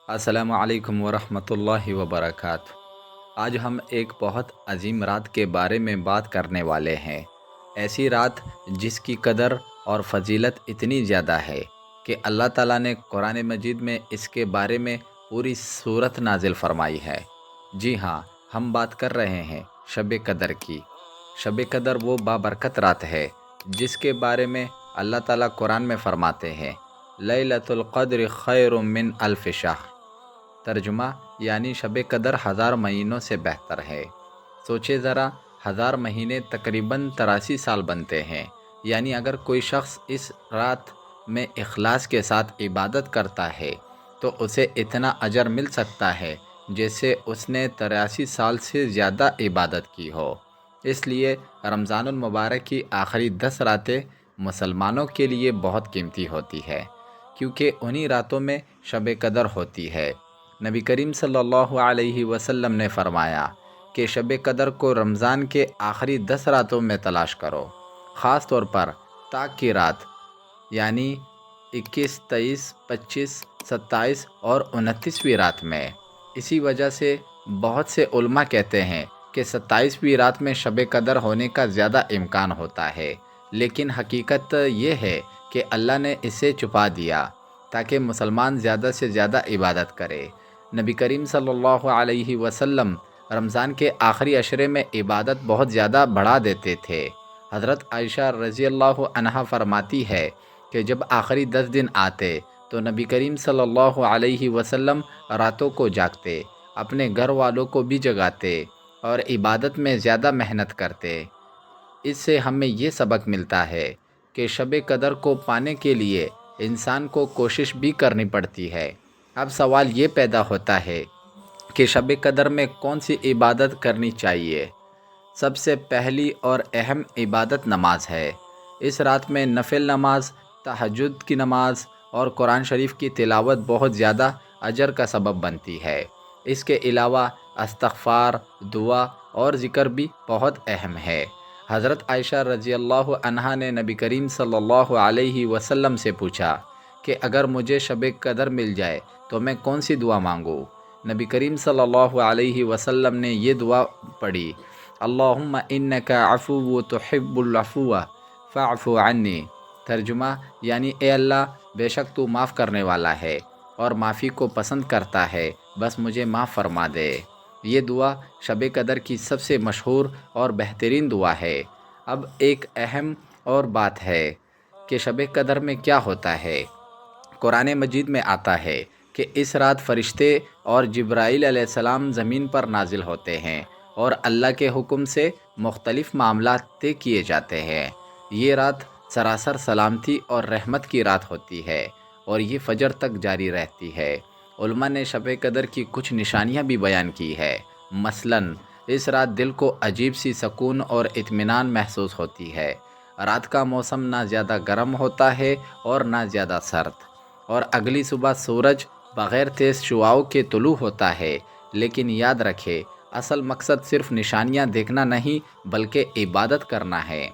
السلام علیکم ورحمۃ اللہ وبرکاتہ۔ آج ہم ایک بہت عظیم رات کے بارے میں بات کرنے والے ہیں۔ ایسی رات جس کی قدر اور فضیلت اتنی زیادہ ہے کہ اللہ تعالیٰ نے قرآن مجید میں اس کے بارے میں پوری سورت نازل فرمائی ہے۔ جی ہاں، ہم بات کر رہے ہیں شب قدر کی۔ شب قدر وہ بابرکت رات ہے جس کے بارے میں اللہ تعالیٰ قرآن میں فرماتے ہیں، لیلۃ القدر خیر من الف شہر۔ ترجمہ یعنی شب قدر 1000 مہینوں سے بہتر ہے۔ سوچے ذرا، 1000 مہینے تقریباً 83 سال بنتے ہیں۔ یعنی اگر کوئی شخص اس رات میں اخلاص کے ساتھ عبادت کرتا ہے تو اسے اتنا اجر مل سکتا ہے جیسے اس نے 83 سال سے زیادہ عبادت کی ہو۔ اس لیے رمضان المبارک کی آخری 10 راتیں مسلمانوں کے لیے بہت قیمتی ہوتی ہے، کیونکہ انہی راتوں میں شب قدر ہوتی ہے۔ نبی کریم صلی اللہ علیہ وسلم نے فرمایا کہ شب قدر کو رمضان کے آخری 10 راتوں میں تلاش کرو، خاص طور پر طاق کی رات یعنی 21، 23، 25، 27 اور 29ویں رات میں۔ اسی وجہ سے بہت سے علماء کہتے ہیں کہ 27ویں رات میں شب قدر ہونے کا زیادہ امکان ہوتا ہے، لیکن حقیقت یہ ہے کہ اللہ نے اسے چھپا دیا تاکہ مسلمان زیادہ سے زیادہ عبادت کرے۔ نبی کریم صلی اللہ علیہ وسلم رمضان کے آخری عشرے میں عبادت بہت زیادہ بڑھا دیتے تھے۔ حضرت عائشہ رضی اللہ عنہا فرماتی ہے کہ جب آخری 10 دن آتے تو نبی کریم صلی اللہ علیہ وسلم راتوں کو جاگتے، اپنے گھر والوں کو بھی جگاتے اور عبادت میں زیادہ محنت کرتے۔ اس سے ہمیں یہ سبق ملتا ہے کہ شب قدر کو پانے کے لیے انسان کو کوشش بھی کرنی پڑتی ہے۔ اب سوال یہ پیدا ہوتا ہے کہ شب قدر میں کون سی عبادت کرنی چاہیے؟ سب سے پہلی اور اہم عبادت نماز ہے۔ اس رات میں نفل نماز، تہجد کی نماز اور قرآن شریف کی تلاوت بہت زیادہ اجر کا سبب بنتی ہے۔ اس کے علاوہ استغفار، دعا اور ذکر بھی بہت اہم ہے۔ حضرت عائشہ رضی اللہ عنہا نے نبی کریم صلی اللہ علیہ وسلم سے پوچھا کہ اگر مجھے شب قدر مل جائے تو میں کون سی دعا مانگوں؟ نبی کریم صلی اللہ علیہ وسلم نے یہ دعا پڑھی، اللہم انک عفو تحب العفو فاعف عنی۔ ترجمہ یعنی اے اللہ، بے شک تو معاف کرنے والا ہے اور معافی کو پسند کرتا ہے، بس مجھے معاف فرما دے۔ یہ دعا شب قدر کی سب سے مشہور اور بہترین دعا ہے۔ اب ایک اہم اور بات ہے کہ شب قدر میں کیا ہوتا ہے۔ قرآن مجید میں آتا ہے کہ اس رات فرشتے اور جبرائیل علیہ السلام زمین پر نازل ہوتے ہیں اور اللہ کے حکم سے مختلف معاملات طے کیے جاتے ہیں۔ یہ رات سراسر سلامتی اور رحمت کی رات ہوتی ہے اور یہ فجر تک جاری رہتی ہے۔ علماء نے شب قدر کی کچھ نشانیاں بھی بیان کی ہے۔ مثلاً اس رات دل کو عجیب سی سکون اور اطمینان محسوس ہوتی ہے۔ رات کا موسم نہ زیادہ گرم ہوتا ہے اور نہ زیادہ سرد، اور اگلی صبح سورج بغیر تیز شعاؤں کے طلوع ہوتا ہے۔ لیکن یاد رکھے، اصل مقصد صرف نشانیاں دیکھنا نہیں بلکہ عبادت کرنا ہے۔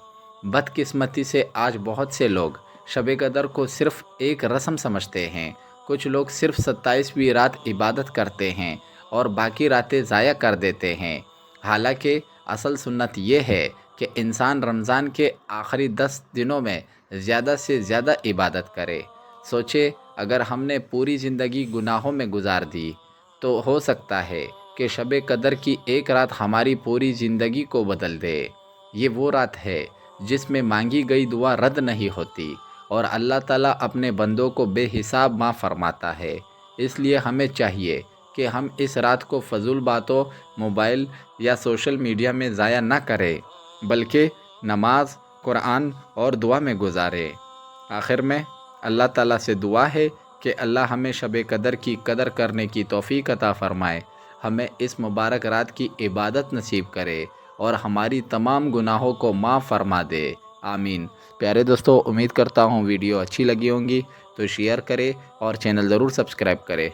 بدقسمتی سے آج بہت سے لوگ شب قدر کو صرف ایک رسم سمجھتے ہیں۔ کچھ لوگ صرف 27ویں رات عبادت کرتے ہیں اور باقی راتیں ضائع کر دیتے ہیں، حالانکہ اصل سنت یہ ہے کہ انسان رمضان کے آخری 10 دنوں میں زیادہ سے زیادہ عبادت کرے۔ سوچے، اگر ہم نے پوری زندگی گناہوں میں گزار دی تو ہو سکتا ہے کہ شب قدر کی ایک رات ہماری پوری زندگی کو بدل دے۔ یہ وہ رات ہے جس میں مانگی گئی دعا رد نہیں ہوتی اور اللہ تعالیٰ اپنے بندوں کو بے حساب معاف فرماتا ہے۔ اس لیے ہمیں چاہیے کہ ہم اس رات کو فضول باتوں، موبائل یا سوشل میڈیا میں ضائع نہ کریں بلکہ نماز، قرآن اور دعا میں گزاریں۔ آخر میں اللہ تعالیٰ سے دعا ہے کہ اللہ ہمیں شب قدر کی قدر کرنے کی توفیق عطا فرمائے، ہمیں اس مبارک رات کی عبادت نصیب کرے اور ہماری تمام گناہوں کو معاف فرما دے، آمین۔ پیارے دوستو، امید کرتا ہوں ویڈیو اچھی لگی ہوں گی تو شیئر کرے اور چینل ضرور سبسکرائب کرے۔